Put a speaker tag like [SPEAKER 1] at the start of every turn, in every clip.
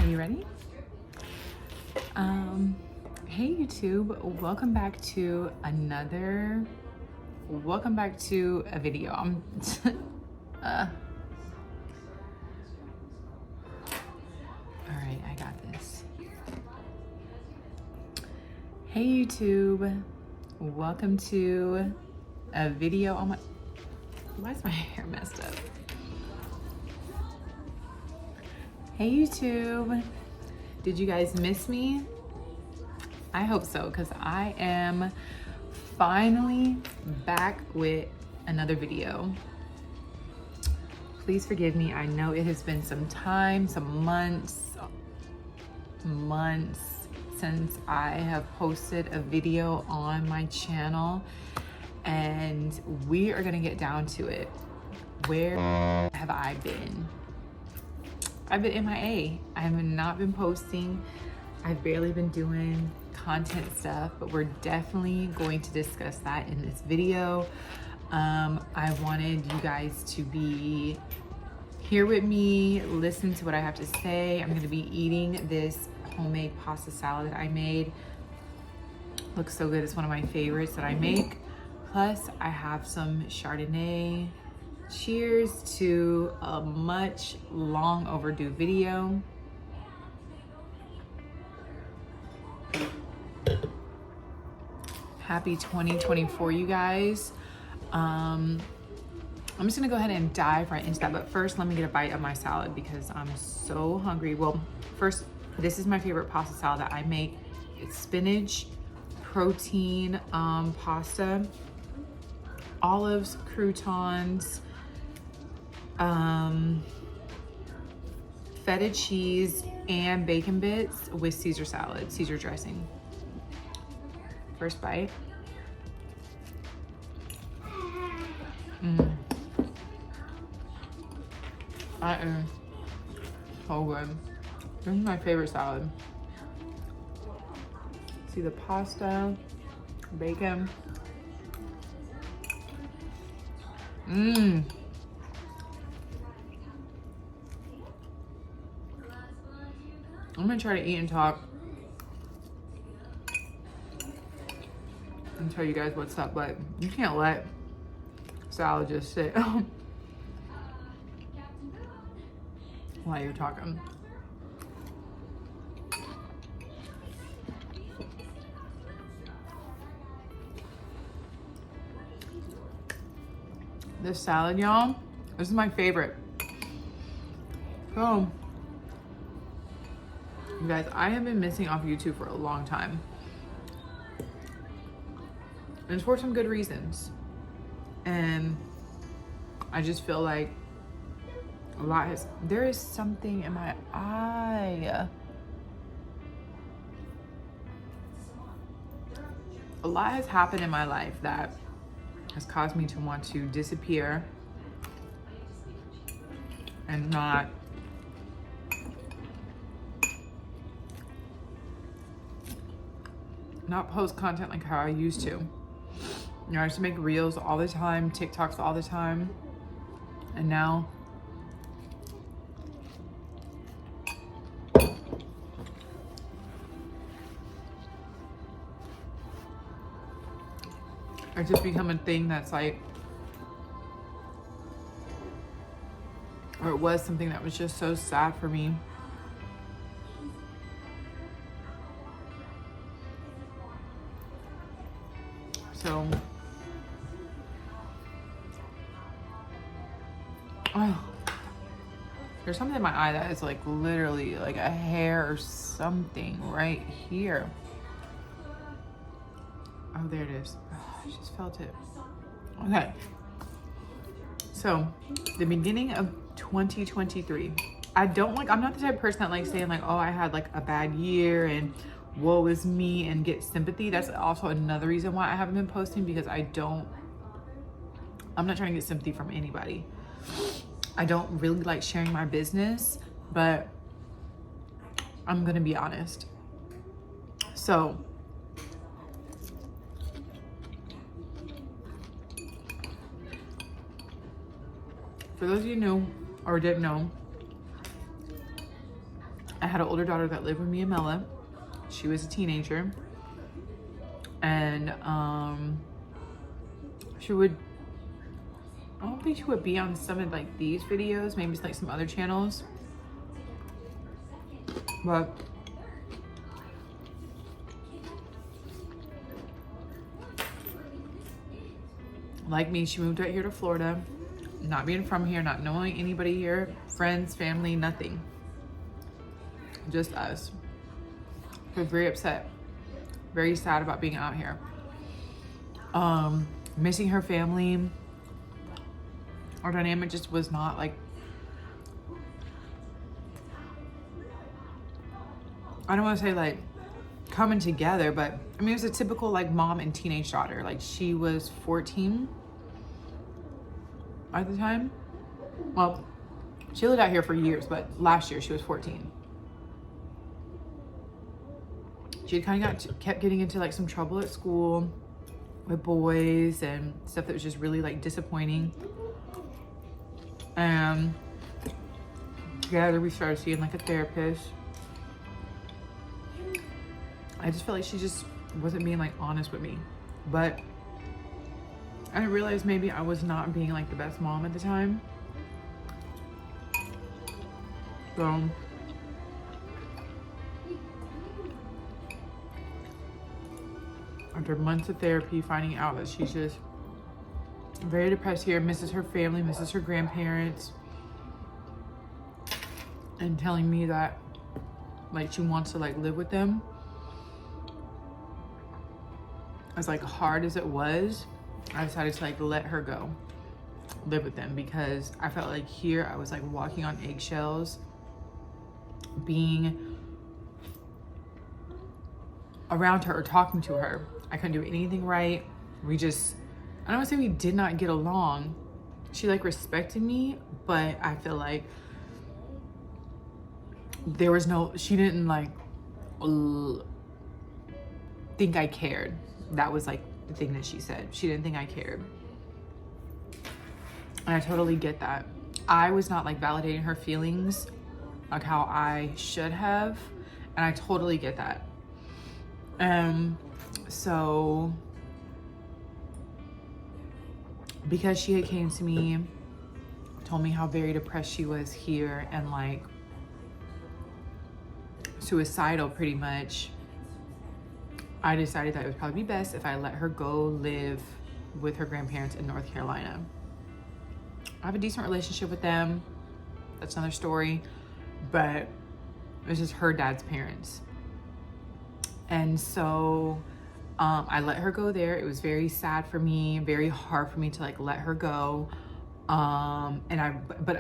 [SPEAKER 1] you ready? Hey YouTube, welcome back to a video. All right, I got this. Hey YouTube, welcome to a video on my, why is my hair messed up? Hey YouTube, did you guys miss me? I hope so, because I am finally back with another video. Please forgive me. I know it has been some time, some months since I have posted a video on my channel, and we are gonna get down to it. Where have I been? I've been MIA. I have not been posting. I've barely been doing content stuff, but we're definitely going to discuss that in this video. I wanted you guys to be here with me, listen to what I have to say. I'm gonna be eating this homemade pasta salad I made. Looks so good. It's one of my favorites that I make. Plus, I have some Chardonnay. Cheers to a much long overdue video. Happy 2024, you guys. I'm just gonna go ahead and dive right into that, but first let me get a bite of my salad because I'm so hungry. Well, first, this is my favorite pasta salad that I make. It's spinach, protein, pasta, olives, croutons, feta cheese, and bacon bits with Caesar salad, Caesar dressing. First bite. That is so good. This is my favorite salad. See the pasta, bacon. I'm gonna try to eat and talk and tell you guys what's up, but you can't let salad just sit while you're talking. This salad, y'all, this is my favorite. So, you guys, I have been missing off YouTube for a long time. And it's for some good reasons. And I just feel like there is something in my eye. A lot has happened in my life that has caused me to want to disappear and not post content like how I used to. You know, I used to make reels all the time, TikToks all the time, and now it's just become a thing that's like, or it was something that was just so sad for me. So, there's something in my eye that is like literally like a hair or something right here. Oh, there it is. Oh, I just felt it. Okay. So, the beginning of 2023. I'm not the type of person that likes saying like, oh, I had like a bad year and woe is me and get sympathy. That's also another reason why I haven't been posting, because I'm not trying to get sympathy from anybody. I don't really like sharing my business, but I'm gonna be honest. So, for those of you who knew or didn't know, I had an older daughter that lived with me, Amela. She was a teenager. And she would, I don't think she would be on some of like these videos, maybe it's like some other channels. But like me, she moved right here to Florida, not being from here, not knowing anybody here, friends, family, nothing. Just us. She was very upset, very sad about being out here. Missing her family. Our dynamic just was not like, I don't want to say like coming together, but I mean, it was a typical like mom and teenage daughter. Like she was 14 at the time. Well, she lived out here for years, but last year she was 14. She kind of kept getting into like some trouble at school with boys and stuff that was just really like disappointing. And together we started seeing like a therapist. I just felt like she just wasn't being like honest with me. But I realized maybe I was not being like the best mom at the time. So after months of therapy, finding out that she's just very depressed here, misses her family, misses her grandparents, and telling me that like she wants to like live with them. As like hard as it was, I decided to like let her go live with them, because I felt like here I was like walking on eggshells, being around her or talking to her. I couldn't do anything right. We just, I don't want to say we did not get along. She like respected me, but I feel like there was no, she didn't like think I cared. That was like the thing that she said. She didn't think I cared. And I totally get that. I was not like validating her feelings like how I should have. And I totally get that. So because she had came to me, told me how very depressed she was here and like suicidal pretty much, I decided that it would probably be best if I let her go live with her grandparents in North Carolina. I have a decent relationship with them. That's another story, but it's just her dad's parents. And so I let her go there. It was very sad for me, very hard for me to like let her go. But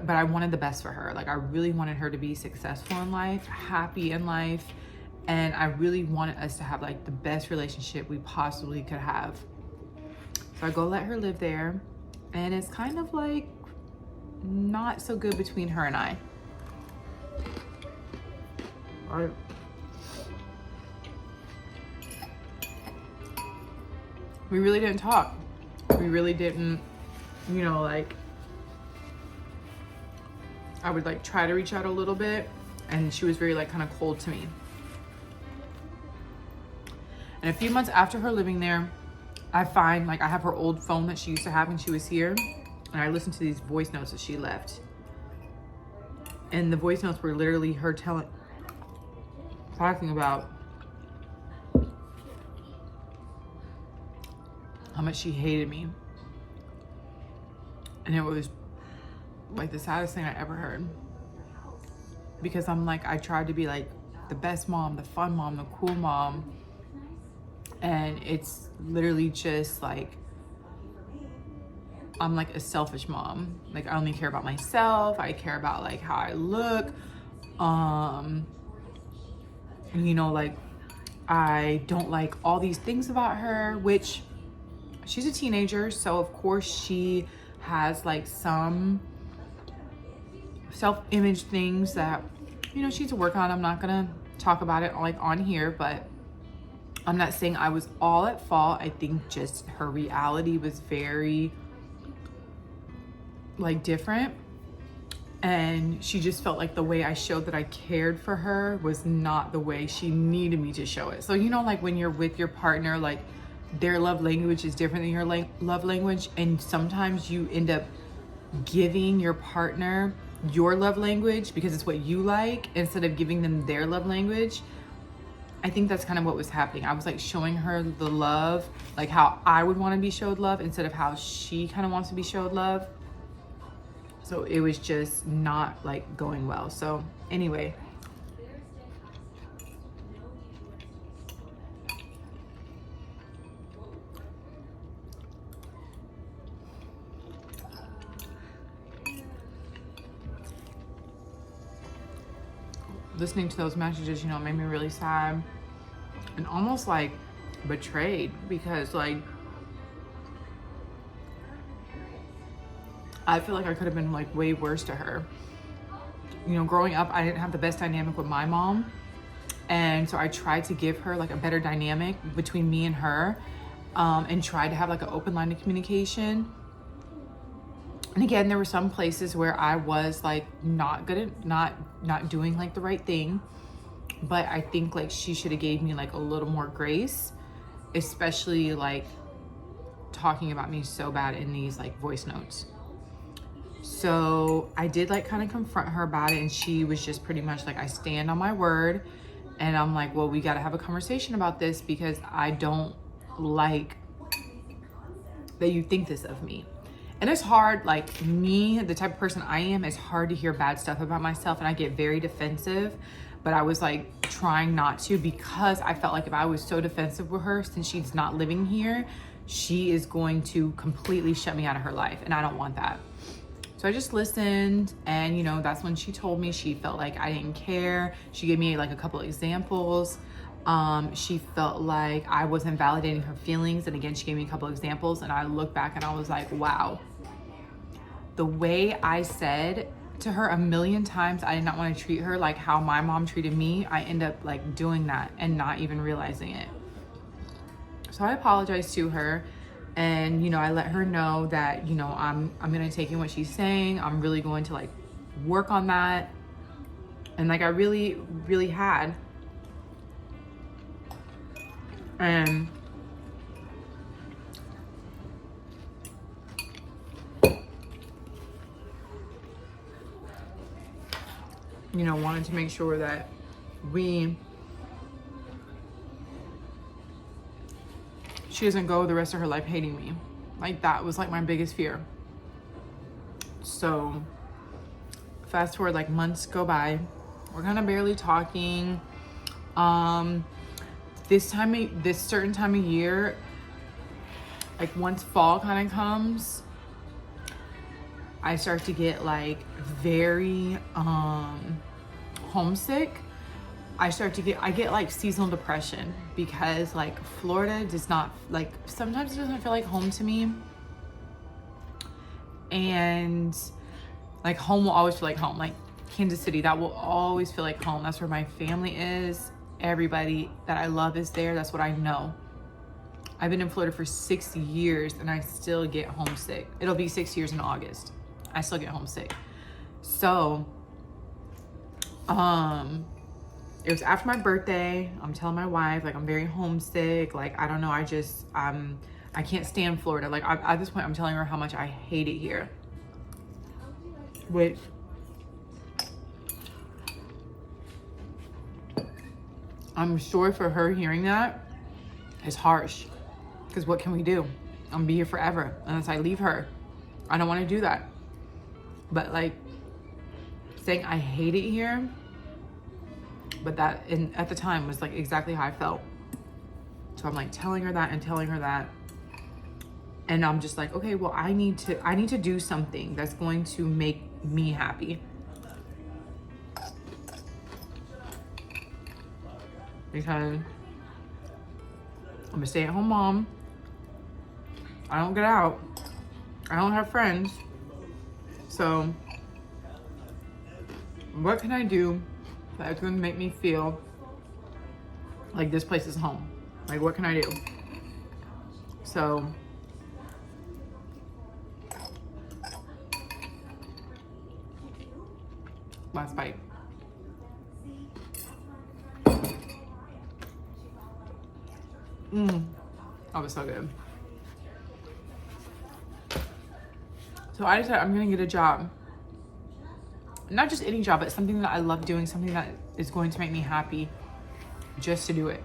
[SPEAKER 1] I wanted the best for her. Like I really wanted her to be successful in life, happy in life. And I really wanted us to have like the best relationship we possibly could have. So I go let her live there. And it's kind of like not so good between her and I. All right. We really didn't talk. We really didn't, you know, like, I would like try to reach out a little bit and she was very like kind of cold to me. And a few months after her living there, I find like I have her old phone that she used to have when she was here. And I listened to these voice notes that she left. And the voice notes were literally her talking about how much she hated me. And it was like the saddest thing I ever heard. Because I'm like, I tried to be like the best mom, the fun mom, the cool mom. And it's literally just like, I'm like a selfish mom. Like I only care about myself. I care about like how I look. You know, like I don't like all these things about her, which she's a teenager. So of course she has like some self-image things that, you know, she needs to work on. I'm not gonna talk about it like on here, but I'm not saying I was all at fault. I think just her reality was very like different. And she just felt like the way I showed that I cared for her was not the way she needed me to show it. So, you know, like when you're with your partner, like their love language is different than your love language. And sometimes you end up giving your partner your love language because it's what you like instead of giving them their love language. I think that's kind of what was happening. I was like showing her the love, like how I would want to be showed love instead of how she kind of wants to be showed love. So it was just not like going well. So anyway, listening to those messages, you know, made me really sad and almost like betrayed, because like I feel like I could have been like way worse to her. You know, growing up, I didn't have the best dynamic with my mom. And so I tried to give her like a better dynamic between me and her, and tried to have like an open line of communication. And again, there were some places where I was like not good at not doing like the right thing. But I think like she should have gave me like a little more grace, especially like talking about me so bad in these like voice notes. So I did like kind of confront her about it, and she was just pretty much like, I stand on my word. And I'm like, well, we got to have a conversation about this because I don't like that you think this of me. And it's hard, like me, the type of person I am, it's hard to hear bad stuff about myself, and I get very defensive. But I was like trying not to, because I felt like if I was so defensive with her, since she's not living here, she is going to completely shut me out of her life, and I don't want that. So I just listened, and you know, that's when she told me she felt like I didn't care. She gave me like a couple of examples. She felt like I wasn't validating her feelings, and again, she gave me a couple of examples, and I looked back and I was like, wow. The way I said to her a million times I did not want to treat her like how my mom treated me, I end up like doing that and not even realizing it. So I apologized to her. And, you know, I let her know that, you know, I'm going to take in what she's saying. I'm really going to like work on that. And like, I really, really had. And you know, wanted to make sure that she doesn't go the rest of her life hating me. Like that was like my biggest fear. So fast forward, like months go by, we're kind of barely talking. This certain time of year, like once fall kind of comes, I start to get like very homesick. I get like seasonal depression, because like Florida does not, like sometimes it doesn't feel like home to me. And like home will always feel like home. Like Kansas City, that will always feel like home. That's where my family is. Everybody that I love is there. That's what I know. I've been in Florida for 6 years and I still get homesick. It'll be 6 years in August. I still get homesick. So, it was after my birthday. I'm telling my wife, like, I'm very homesick. Like, I don't know. I can't stand Florida. Like, at this point, I'm telling her how much I hate it here. Which, I'm sure for her hearing that is harsh. Because what can we do? I'm gonna be here forever unless I leave her. I don't want to do that. But like, saying I hate it here, but that at the time was like exactly how I felt. So I'm like telling her that and telling her that. And I'm just like, okay, well, I need to do something that's going to make me happy. Because I'm a stay-at-home mom. I don't get out. I don't have friends. So what can I do that's going to make me feel like this place is home? Like, what can I do? So Last bite. That was so good. So I decided I'm gonna get a job. Not just any job, but something that I love doing, something that is going to make me happy just to do it.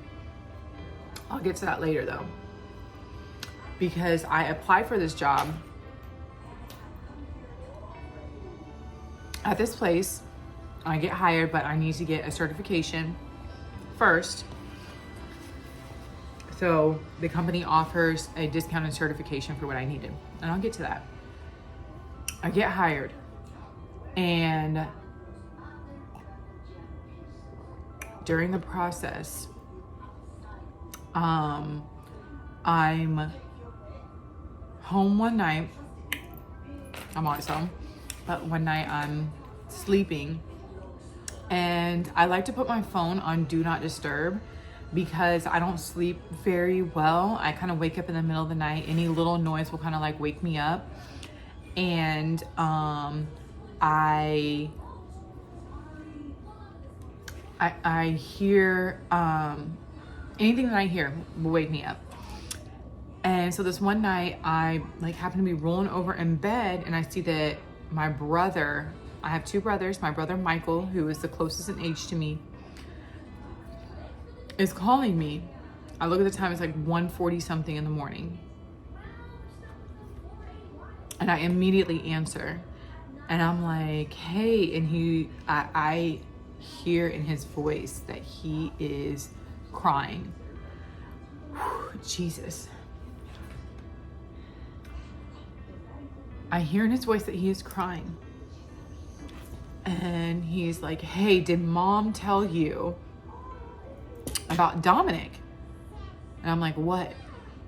[SPEAKER 1] I'll get to that later though. Because I applied for this job at this place. I get hired, but I need to get a certification first. So the company offers a discounted certification for what I needed. And I'll get to that. I get hired. And during the process, I'm home one night. I'm always home. But one night I'm sleeping. And I like to put my phone on Do Not Disturb because I don't sleep very well. I kind of wake up in the middle of the night. Any little noise will kind of like wake me up. And I hear, anything that I hear will wake me up. And so this one night I like happen to be rolling over in bed and I see that my brother, I have two brothers, my brother Michael, who is the closest in age to me, is calling me. I look at the time, it's like 1:40 something in the morning. And I immediately answer. And I'm like, hey, and I hear in his voice that he is crying. Whew, Jesus. I hear in his voice that he is crying. And he's like, hey, did mom tell you about Dominic? And I'm like, what?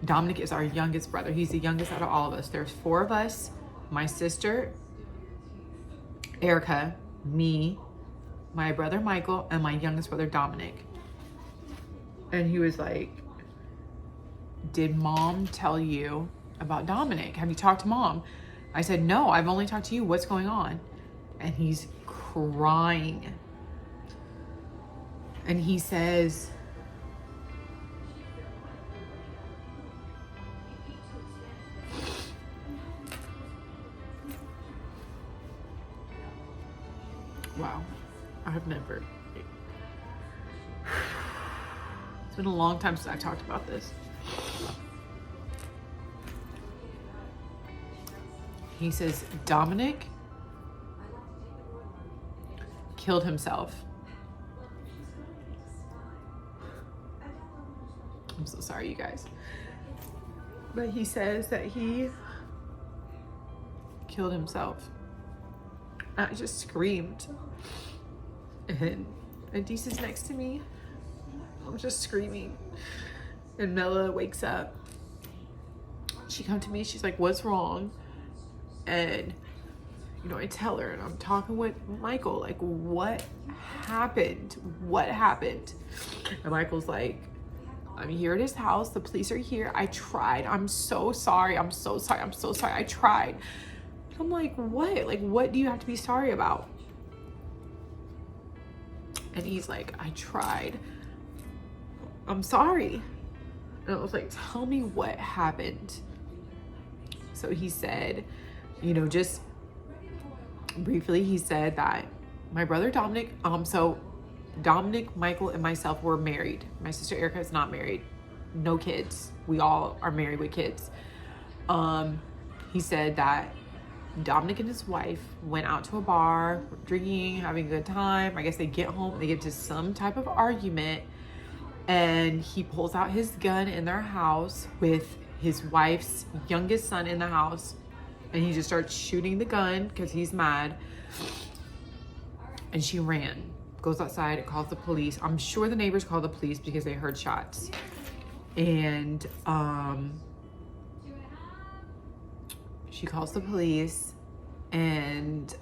[SPEAKER 1] Dominic is our youngest brother. He's the youngest out of all of us. There's four of us, my sister, Erica, me, my brother Michael, and my youngest brother Dominic. And he was like, did mom tell you about Dominic? Have you talked to mom? I said, no, I've only talked to you. What's going on? And he's crying. And he says, wow, I have never. It's been a long time since I talked about this. He says, Dominic killed himself. I'm so sorry, you guys. But he says that he killed himself. I just screamed. And Adisa's next to me. I'm just screaming. And Mela wakes up. She comes to me, she's like, what's wrong? And, you know, I tell her, and I'm talking with Michael, like, what happened? What happened? And Michael's like, I'm here at his house. The police are here. I tried. I'm so sorry. I'm so sorry. I'm so sorry. I tried. I'm like, what? Like, what do you have to be sorry about? And he's like, I tried. I'm sorry. And I was like, tell me what happened. So he said, you know, just briefly, he said that my brother Dominic, so Dominic, Michael, and myself were married. My sister Erica is not married. No kids. We all are married with kids. He said that Dominic and his wife went out to a bar, drinking, having a good time. I guess they get home, they get to some type of argument, and he pulls out his gun in their house with his wife's youngest son in the house, and he just starts shooting the gun because he's mad. And she ran, goes outside, calls the police. I'm sure the neighbors called the police because they heard shots. And she calls the police, and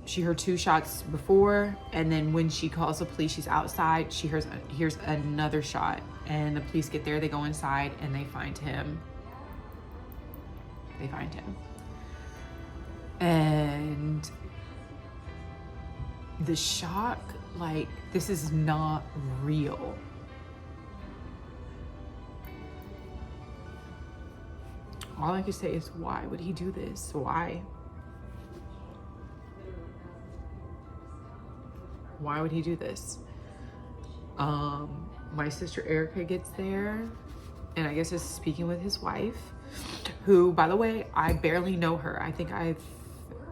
[SPEAKER 1] she heard two shots before, and then when she calls the police, she's outside, she hears another shot, and the police get there, they go inside, and they find him. And the shock, like, this is not real. All I can say is, why would he do this? Why? Why would he do this? My sister Erica gets there, and I guess is speaking with his wife, who, by the way, I barely know her. I think I've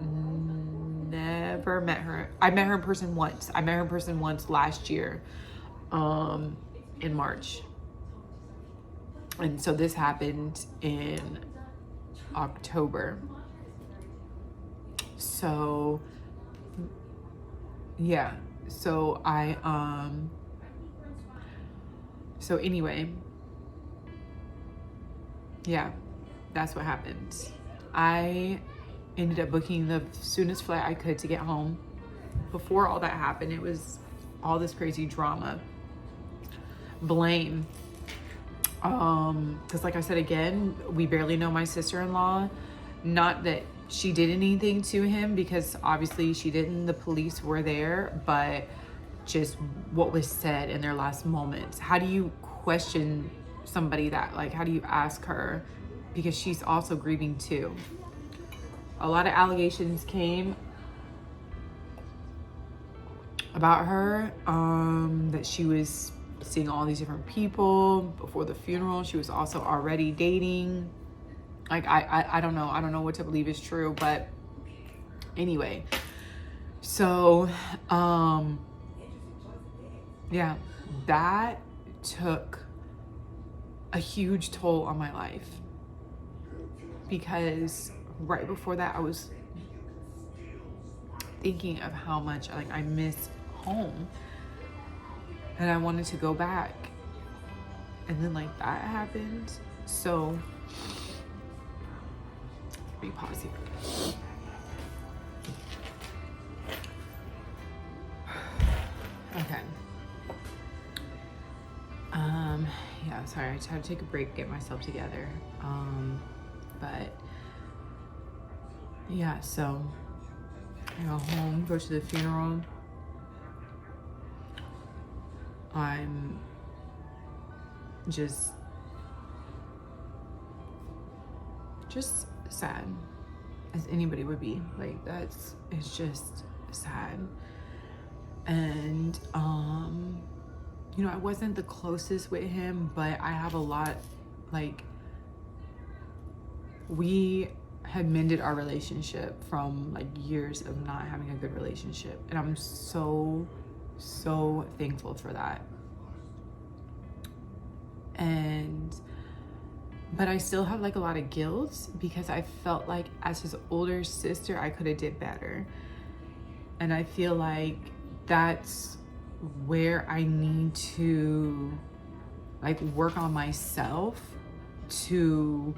[SPEAKER 1] never met her. I met her in person once. I met her in person once last year, in March. And so this happened in October. So yeah, so so anyway, yeah, that's what happened. I ended up booking the soonest flight I could to get home. Before all that happened, it was all this crazy drama. Blame. Because like I said, again, we barely know my sister-in-law. Not that she did anything to him, because obviously she didn't. The police were there, but just what was said in their last moments. How do you question somebody that, like, how do you ask her? Because she's also grieving too. A lot of allegations came about her, that she was seeing all these different people before the funeral. She was also already dating. Like, I don't know. I don't know what to believe is true, but anyway. So, yeah, that took a huge toll on my life, because right before that I was thinking of how much, like, I miss home and I wanted to go back, and then like that happened. So let me pause here. Okay. Yeah, sorry, I just had to take a break, get myself together. But yeah, so I go home, go to the funeral. I'm just sad, as anybody would be. Like, it's just sad. And you know, I wasn't the closest with him, but I have a lot, like, we had mended our relationship from like years of not having a good relationship, and I'm so thankful for that. But I still have like a lot of guilt, because I felt like as his older sister I could have did better, and I feel like that's where I need to like work on myself to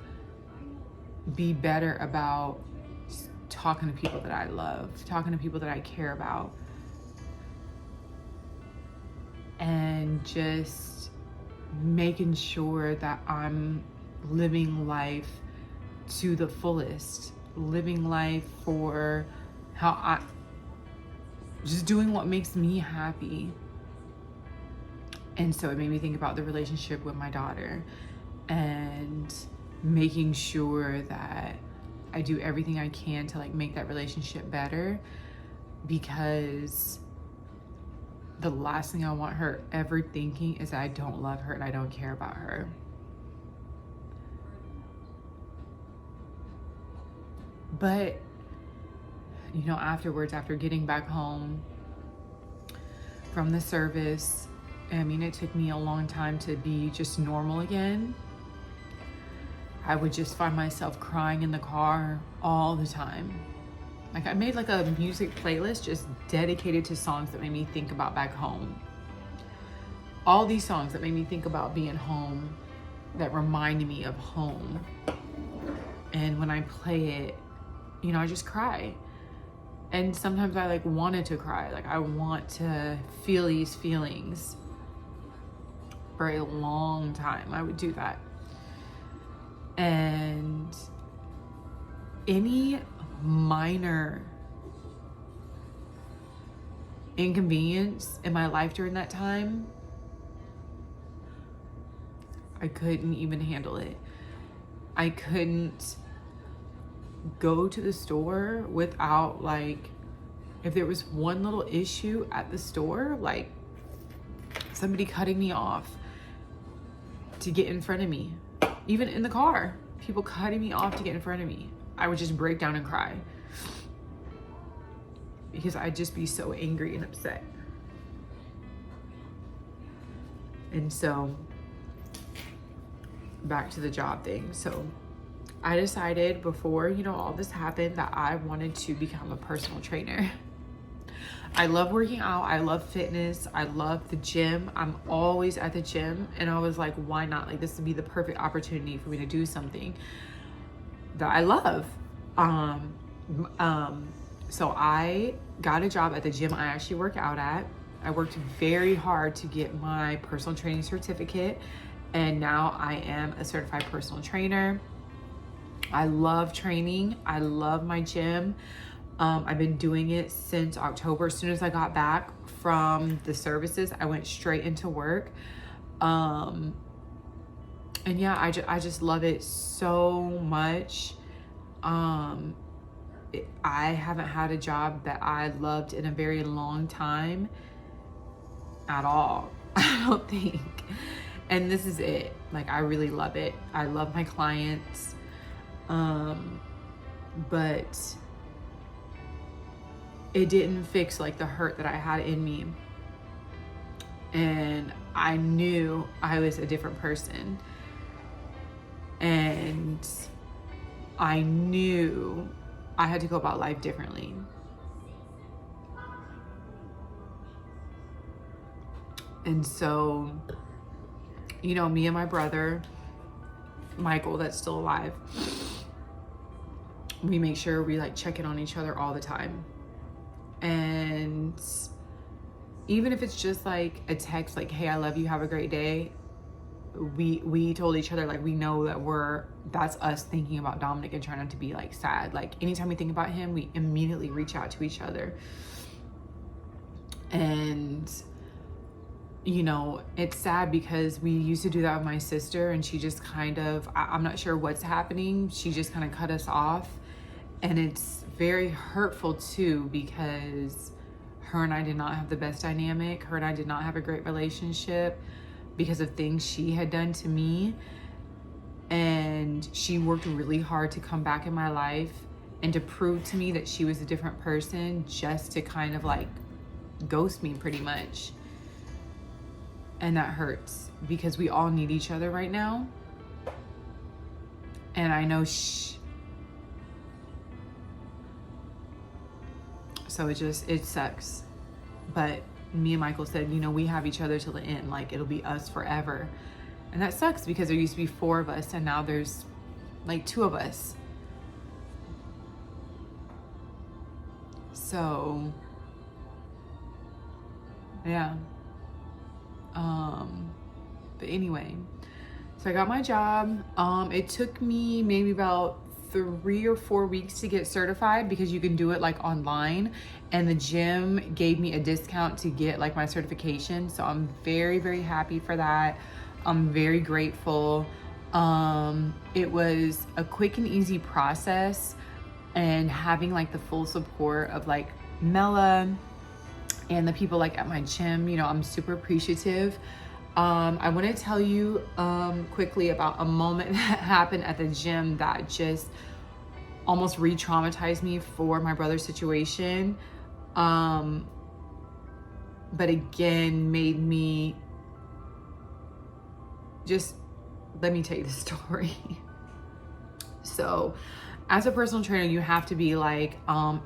[SPEAKER 1] be better about talking to people that I love, talking to people that I care about, and just making sure that I'm living life to the fullest, living life for how just doing what makes me happy. And so it made me think about the relationship with my daughter, and making sure that I do everything I can to like make that relationship better, because the last thing I want her ever thinking is that I don't love her and I don't care about her. But you know, afterwards, after getting back home from the service, I mean, it took me a long time to be just normal again. I would just find myself crying in the car all the time. Like, I made like a music playlist just dedicated to songs that made me think about back home. All these songs that made me think about being home, that reminded me of home. And when I play it, you know, I just cry. And sometimes I like wanted to cry. Like, I want to feel these feelings. For a long time, I would do that. And any minor inconvenience in my life during that time, I couldn't even handle it. I couldn't go to the store without, like, if there was one little issue at the store, like somebody cutting me off to get in front of me, even in the car, people cutting me off to get in front of me, I would just break down and cry because I'd just be so angry and upset. And so back to the job thing. So I decided before, you know, all this happened that I wanted to become a personal trainer. I love working out. I love fitness. I love the gym. I'm always at the gym. And I was like, why not? Like, this would be the perfect opportunity for me to do something that I love. So I got a job at the gym I actually work out at. I worked very hard to get my personal training certificate. And now I am a certified personal trainer. I love training. I love my gym. I've been doing it since October. As soon as I got back from the services, I went straight into work. And yeah, I just love it so much. I haven't had a job that I loved in a very long time at all, I don't think. And this is it. Like, I really love it. I love my clients. But it didn't fix like the hurt that I had in me. And I knew I was a different person. And I knew I had to go about life differently. And so, you know, me and my brother, Michael, that's still alive, we make sure we like check in on each other all the time. And even if it's just like a text, like, hey, I love you, have a great day. We told each other, like, we know that that's us thinking about Dominic and trying not to be like sad. Like, anytime we think about him, we immediately reach out to each other. And, you know, it's sad because we used to do that with my sister, and she just kind of, I'm not sure what's happening. She just kind of cut us off. And it's very hurtful too, because her and I did not have the best dynamic. Her and I did not have a great relationship because of things she had done to me. And she worked really hard to come back in my life and to prove to me that she was a different person, just to kind of like ghost me pretty much. And that hurts because we all need each other right now. And I know so it sucks. But me and Michael said, you know, we have each other till the end. Like, it'll be us forever. And that sucks because there used to be 4 of us and now there's like 2 of us. So, yeah. But anyway, so I got my job. It took me maybe about 3 or 4 weeks to get certified because you can do it like online, and the gym gave me a discount to get like my certification. So I'm very, very happy for that. I'm very grateful. It was a quick and easy process, and having like the full support of like Mela and the people like at my gym, you know, I'm super appreciative. I want to tell you quickly about a moment that happened at the gym that just almost re-traumatized me for my brother's situation. But again, made me just, let me tell you the story. So as a personal trainer, you have to be like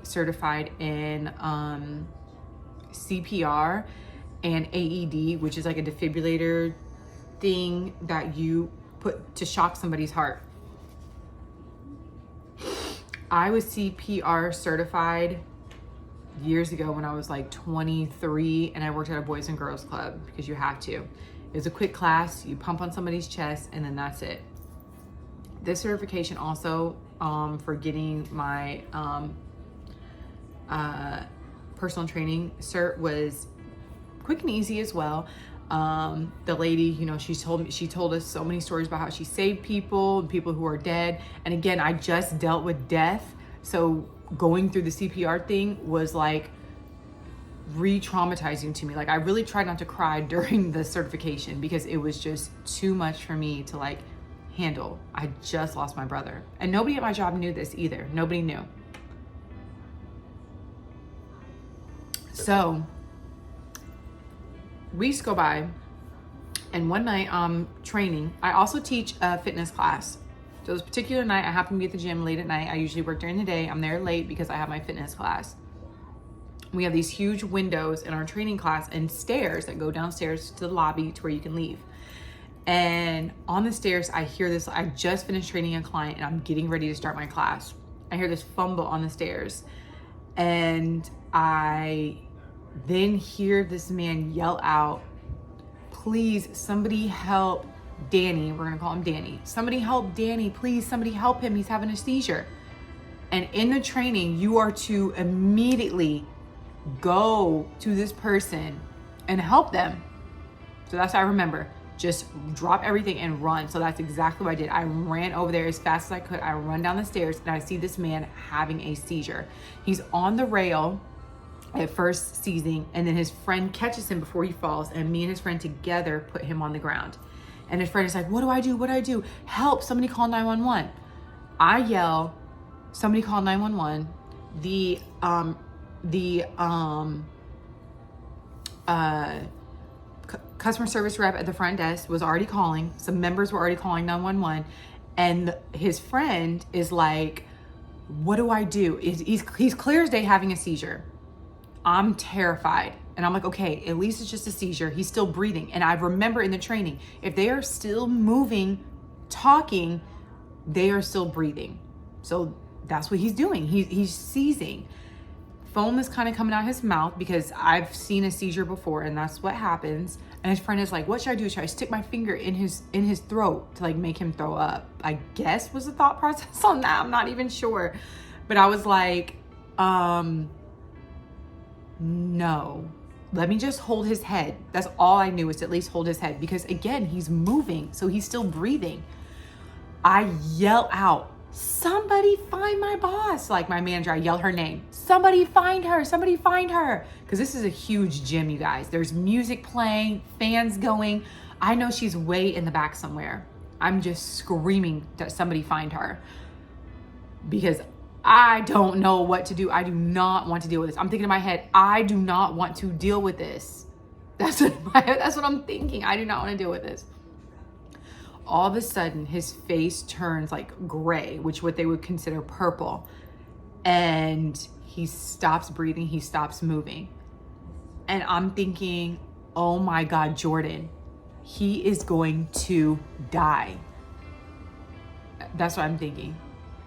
[SPEAKER 1] certified in CPR and AED, which is like a defibrillator thing that you put to shock somebody's heart. I was CPR certified years ago when I was like 23, and I worked at a Boys and Girls Club because you have to. It was a quick class, you pump on somebody's chest, and then that's it. This certification also for getting my personal training cert was quick and easy as well. The lady, you know, she told us so many stories about how she saved people who are dead. And again, I just dealt with death. So going through the CPR thing was like re-traumatizing to me. Like I really tried not to cry during the certification because it was just too much for me to like handle. I just lost my brother, and nobody at my job knew this either. Nobody knew. So weeks go by, and one night I'm training. I also teach a fitness class. So this particular night, I happen to be at the gym late at night. I usually work during the day. I'm there late because I have my fitness class. We have these huge windows in our training class and stairs that go downstairs to the lobby to where you can leave. And on the stairs, I hear this. I just finished training a client and I'm getting ready to start my class. I hear this fumble on the stairs, and I then hear this man yell out, "Please, somebody help Danny." We're gonna call him Danny. "Somebody help Danny, please, somebody help him. He's having a seizure." And in the training, you are to immediately go to this person and help them. So that's what I remember. Just drop everything and run. So that's exactly what I did. I ran over there as fast as I could. I run down the stairs and I see this man having a seizure. He's on the rail at first seizing, and then his friend catches him before he falls, and me and his friend together put him on the ground. And his friend is like, "What do I do? What do I do? Help, somebody call 911. I yell, "Somebody call 911. The customer service rep at the front desk was already calling. Some members were already calling 911. And his friend is like, "What do I do?" He's clear as day having a seizure. I'm terrified. And I'm like, okay, at least it's just a seizure. He's still breathing. And I remember in the training, if they are still moving, talking, they are still breathing. So that's what he's doing. He's seizing. Foam is kind of coming out his mouth because I've seen a seizure before, and that's what happens. And his friend is like, "What should I do? Should I stick my finger in his throat to like make him throw up?" I guess was the thought process on that. I'm not even sure. But I was like, no, let me just hold his head. That's all I knew, was to at least hold his head, because again, he's moving, so he's still breathing. I yell out, "Somebody find my boss." Like my manager, I yell her name. "Somebody find her, somebody find her." Because this is a huge gym, you guys. There's music playing, fans going. I know she's way in the back somewhere. I'm just screaming that somebody find her, because I don't know what to do. I do not want to deal with this. I'm thinking in my head, I do not want to deal with this. That's what I'm thinking. I do not want to deal with this. All of a sudden, his face turns like gray, which what they would consider purple. And he stops breathing. He stops moving. And I'm thinking, oh my God, Jordan, he is going to die. That's what I'm thinking.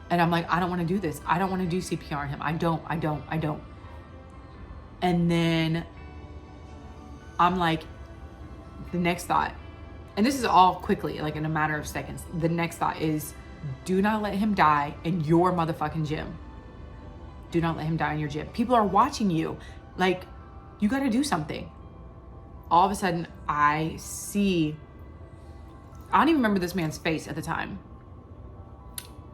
[SPEAKER 1] And I'm like, I don't want to do this. I don't want to do CPR on him. I don't. And then I'm like, the next thought, and this is all quickly, like in a matter of seconds. The next thought is, do not let him die in your motherfucking gym. Do not let him die in your gym. People are watching you. Like, you got to do something. All of a sudden, I don't even remember this man's face at the time.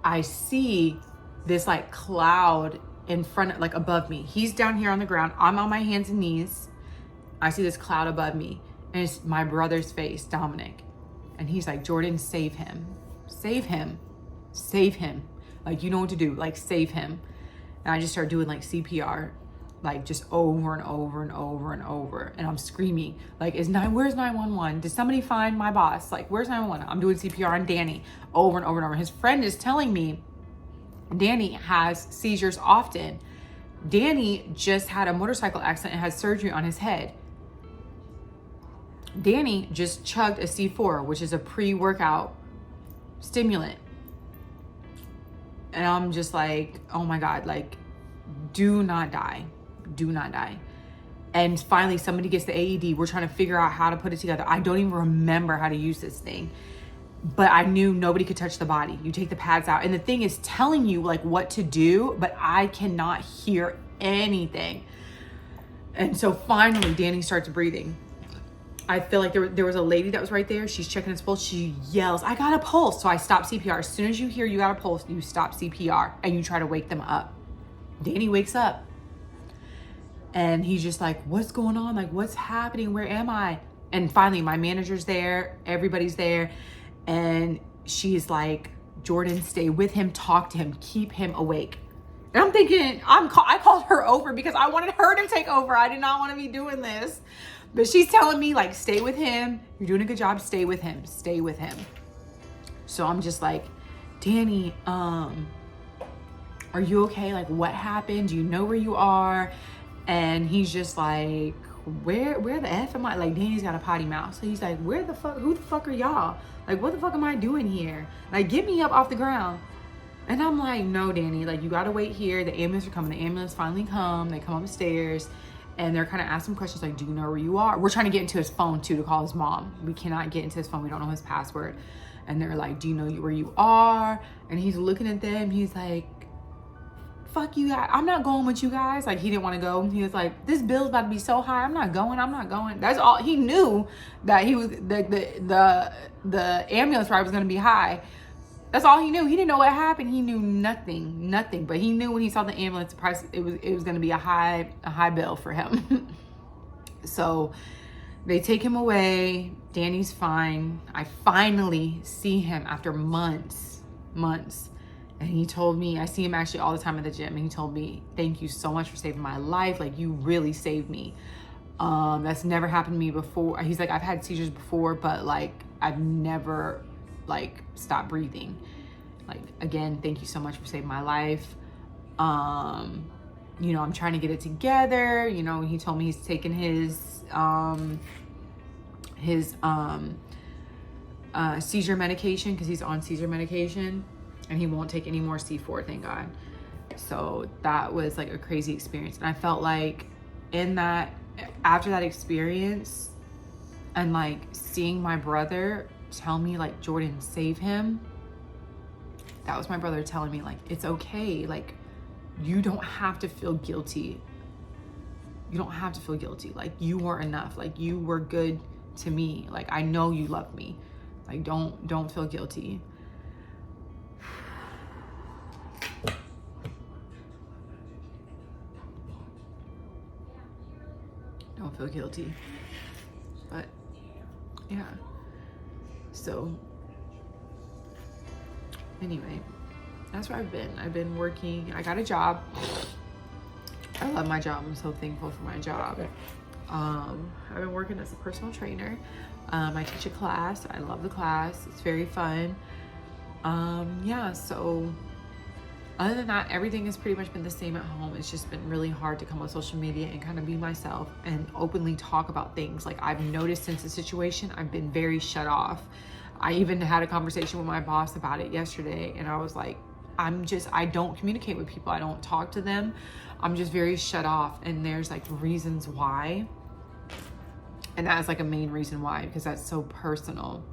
[SPEAKER 1] I see this like cloud in front, like above me. He's down here on the ground. I'm on my hands and knees. I see this cloud above me, and it's my brother's face, Dominic. And he's like, "Jordan, save him, save him, save him. Like, you know what to do, like save him." And I just start doing like CPR, like just over and over and over and over. And I'm screaming, like, where's 911? Did somebody find my boss? Like, where's 911? I'm doing CPR on Danny over and over and over. His friend is telling me Danny has seizures often. Danny just had a motorcycle accident and had surgery on his head. Danny just chugged a C4, which is a pre-workout stimulant. And I'm just like, oh my God, like, do not die. Do not die. And finally, somebody gets the AED. We're trying to figure out how to put it together. I don't even remember how to use this thing. but I knew nobody could touch the body. You take the pads out, and the thing is telling you like what to do, but I cannot hear anything. And so finally Danny starts breathing. I feel like there was a lady that was right there. She's checking his pulse. She yells, I got a pulse. So I stop CPR. As soon as you hear you got a pulse, you stop CPR and you try to wake them up. Danny wakes up and he's just like, what's going on? Like, what's happening? Where am I? And finally my manager's there. Everybody's there. And she's like, Jordan, stay with him. Talk to him. Keep him awake. And I'm thinking, I called her over because I wanted her to take over. I did not want to be doing this. But she's telling me like, stay with him. You're doing a good job. Stay with him. Stay with him. So I'm just like, Danny, are you okay? Like, what happened? Do you know where you are? And he's just like, where the F am I? Like, Danny's got a potty mouth. So he's like, who the fuck are y'all? Like, what the fuck am I doing here? Like, get me up off the ground. And I'm like, no, Danny, like, you gotta wait here. The ambulance are coming. The ambulance finally come. They come upstairs. And they're kind of asking questions like, do you know where you are? We're trying to get into his phone too to call his mom. We cannot get into his phone. We don't know his password. And they're like, do you know where you are? And he's looking at them. He's like, fuck you guys. I'm not going with you guys. Like, he didn't want to go. He was like, this bill's about to be so high. I'm not going. That's all. He knew that he was the ambulance ride was going to be high. That's all he knew. He didn't know what happened. He knew nothing. But he knew when he saw the ambulance price, it was going to be a high bill for him. So they take him away. Danny's fine. I finally see him after months. And he told me, I see him actually all the time at the gym. And he told me, thank you so much for saving my life. Like, you really saved me. That's never happened to me before. He's like, I've had seizures before, but like, I've never like stop breathing. Like, again, thank you so much for saving my life. You know, I'm trying to get it together. You know, he told me he's taking his seizure medication because he's on seizure medication and he won't take any more C4, thank God. So that was like a crazy experience. And I felt like after that experience and like seeing my brother tell me like, Jordan, save him. That was my brother telling me like, it's okay. Like, you don't have to feel guilty. You don't have to feel guilty. Like, you were enough. Like, you were good to me. Like, I know you love me. Like, don't feel guilty. Don't feel guilty. But yeah. So anyway, that's where I've been. I've been working. I got a job. I love my job. I'm so thankful for my job. I've been working as a personal trainer. I teach a class. I love the class. It's very fun. Yeah, so other than that, everything has pretty much been the same at home. It's just been really hard to come on social media and kind of be myself and openly talk about things. Like, I've noticed since the situation, I've been very shut off. I even had a conversation with my boss about it yesterday, and I was like, I don't communicate with people. I don't talk to them. I'm just very shut off, and there's like reasons why. And that is like a main reason why, because that's so personal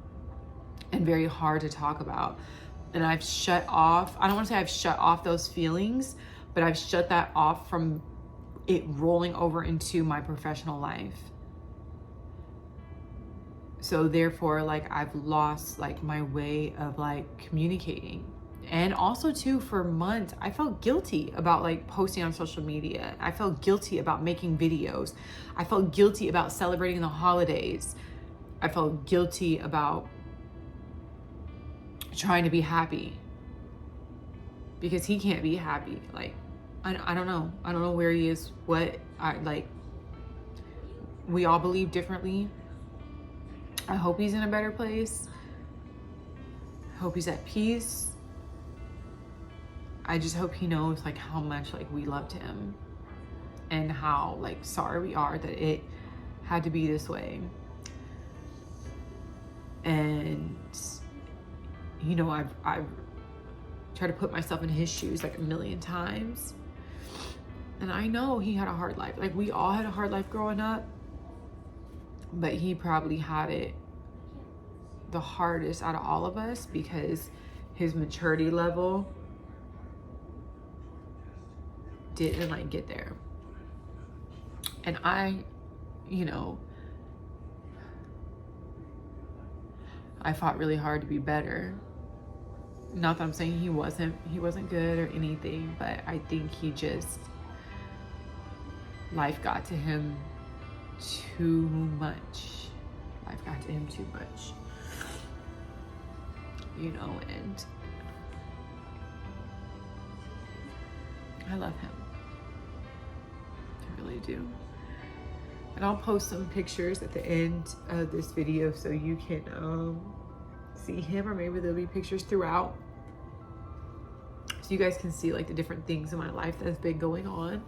[SPEAKER 1] and very hard to talk about. And I've shut off, I don't want to say I've shut off those feelings, but I've shut that off from it rolling over into my professional life. So therefore, like, I've lost like my way of like communicating. And also too, for months, I felt guilty about like posting on social media. I felt guilty about making videos. I felt guilty about celebrating the holidays. I felt guilty about trying to be happy because he can't be happy. Like, I don't know. I don't know where he is. We all believe differently. I hope he's in a better place. I hope he's at peace. I just hope he knows like how much like we loved him and how like sorry we are that it had to be this way. And you know, I've tried to put myself in his shoes like a million times. And I know he had a hard life. Like, we all had a hard life growing up, but he probably had it the hardest out of all of us because his maturity level didn't like get there. And I, you know, I fought really hard to be better. Not that I'm saying he wasn't good or anything, but I think he just, life got to him too much. Life got to him too much. You know, and I love him. I really do. And I'll post some pictures at the end of this video so you can see him, or maybe there'll be pictures throughout so you guys can see like the different things in my life that's been going on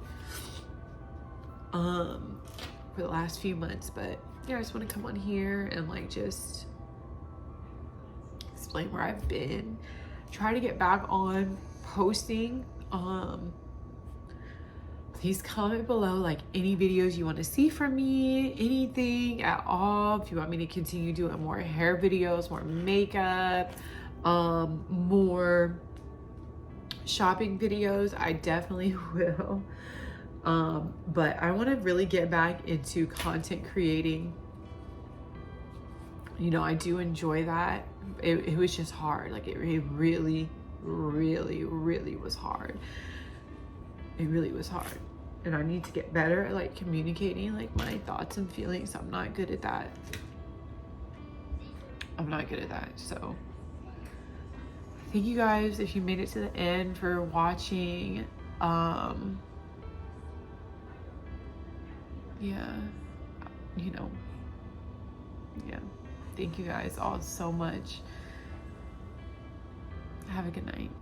[SPEAKER 1] for the last few months. But yeah, I just want to come on here and like just explain where I've been, try to get back on posting. Please comment below like any videos you want to see from me, anything at all. If you want me to continue doing more hair videos, more makeup, more shopping videos, I definitely will. But I want to really get back into content creating. You know, I do enjoy that. It was just hard. Like it really, really, really was hard. It really was hard. And I need to get better at like communicating like my thoughts and feelings. I'm not good at that. I'm not good at that. So thank you guys if you made it to the end for watching. Yeah, you know, yeah. Thank you guys all so much. Have a good night.